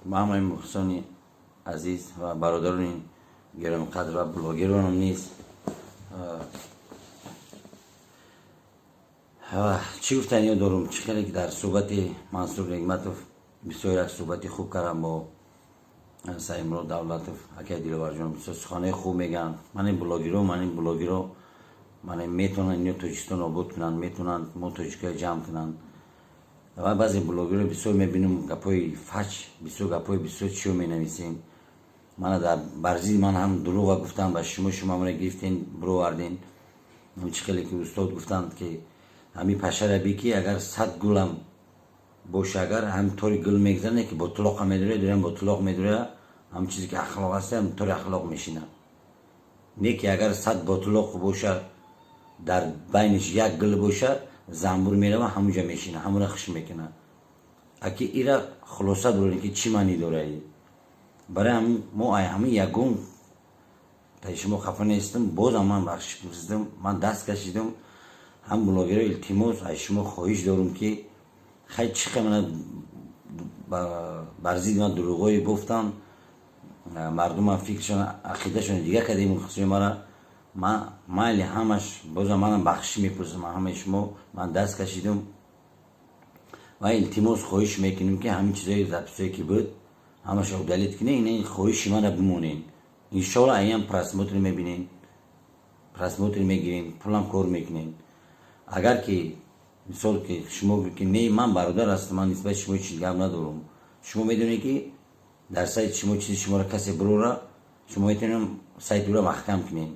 با همه مخلصان عزیز و برادران گرامی‌قدر و بلاگرانم نیز چی گفتنی دارم. چه خیلی که در صحبت منصور نعمتوف بسیار یک صحبت خوب کردم با سایمرو دولتوف اکه دیلوار جان بسیار سخنه خوب میگن. من بلاگرها من میتونن اینو تاجیکستان آباد کنن، میتونن ما تاجیکا جمع کنن. و بعضی بلاگرها بسیار میبینم گپای فچ بسیار چیو مینویسین. من در برزیل من هم دروغ گفتم و شما من گرفتین برو وردین. چه خیلی که استاد گفتند که همین پشر بیکی اگر 100 گلم باشه، اگر همطوری گل میگذنه که با طلاق میدوره داریم با طلاق میدوره، هم چیزی که اخلاق هست همطوری اخلاق میشینه. نه که اگر 100 با طلاق باشه در بینش یک گل باشه زنبور میره و همونجا میشینه، همون خش میکنه. اگه ایرا خلاصه برونی که چی معنی داره برای ما همین یگون تا شما خفه نیستم. باز من بخش پرسیدم، من دست کشیدم هم بلاگرها التماس از شما خواهش دارم که خیلی چقدر من برزید من دروغایی گفتم مردم فکرشون عقیدهشون دیگه کردیم خصوصی مرا من مایل همش باز منم بخشی میپرسم همه شما. من دست کشیدم و التماس خواهش میکنیم که همین چیزایی زبطایی که بود همش عدالت کنه. این خواهش من بمونین انشالله ایام پرسموتری میبینین، پرسموتری میگیرین، پولم کار میکنین. اگر که مثال که شما بگید نه من برادر هستم، من نسبت شما چیزی گپ ندارم، شما میدونید که در سایت شما چیزی شما را کسی بروره شما میتونید سایت رو محکم کنین.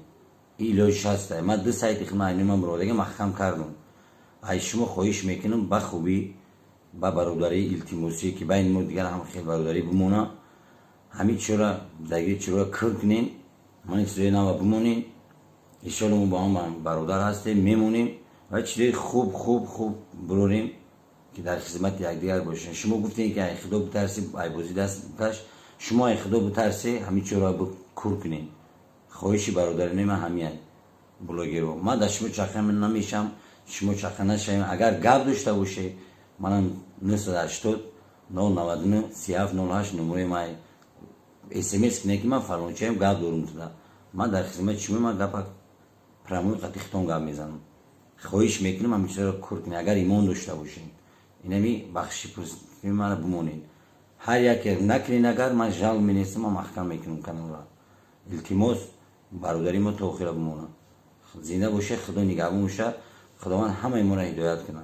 این لوجش هسته. من 2 سایت خدمت من برادرگه محکم کردم. ای شما خواهش میکنم با خوبی با برادری التماسی که بین ما دیگر هم خیلی برادری بمونه، همین چرا دیگه چرا کار کنین، من چیزی نو بمونین. ان شاء الله ما با هم برادر هستیم میمونیم و چیزی خوب بروریم که در خدمت یکدیگر باشین. شما گفتین که خدا بترسی ای بازی دست کش، شما خدا بترسی همین چرا کور کنین. خواهش برادرانه من همین بلاگرها من در شما چخه من نمیشم، شما چخه نشیم. اگر گپ داشته باشه منم 980 999 3708 نمره مای SMS کنه که من فلان چیم گپ دارم تو. من در خدمت شما من گپ پراموی قطعی خطون گپ میزنم. خواهش میکنم همین چیزا رو کور کنین اگر ایمان داشته باشین. اینمی بخشی پرسیم من بمونین. هر یک نکنین اگر من جلب مینیستم من محکم میکنم کنم را. التماس برادری ما تو خیلی بمونه. زنده باشه، خدا نگهبان باشه، خداوند همه ما را هدایت کنه.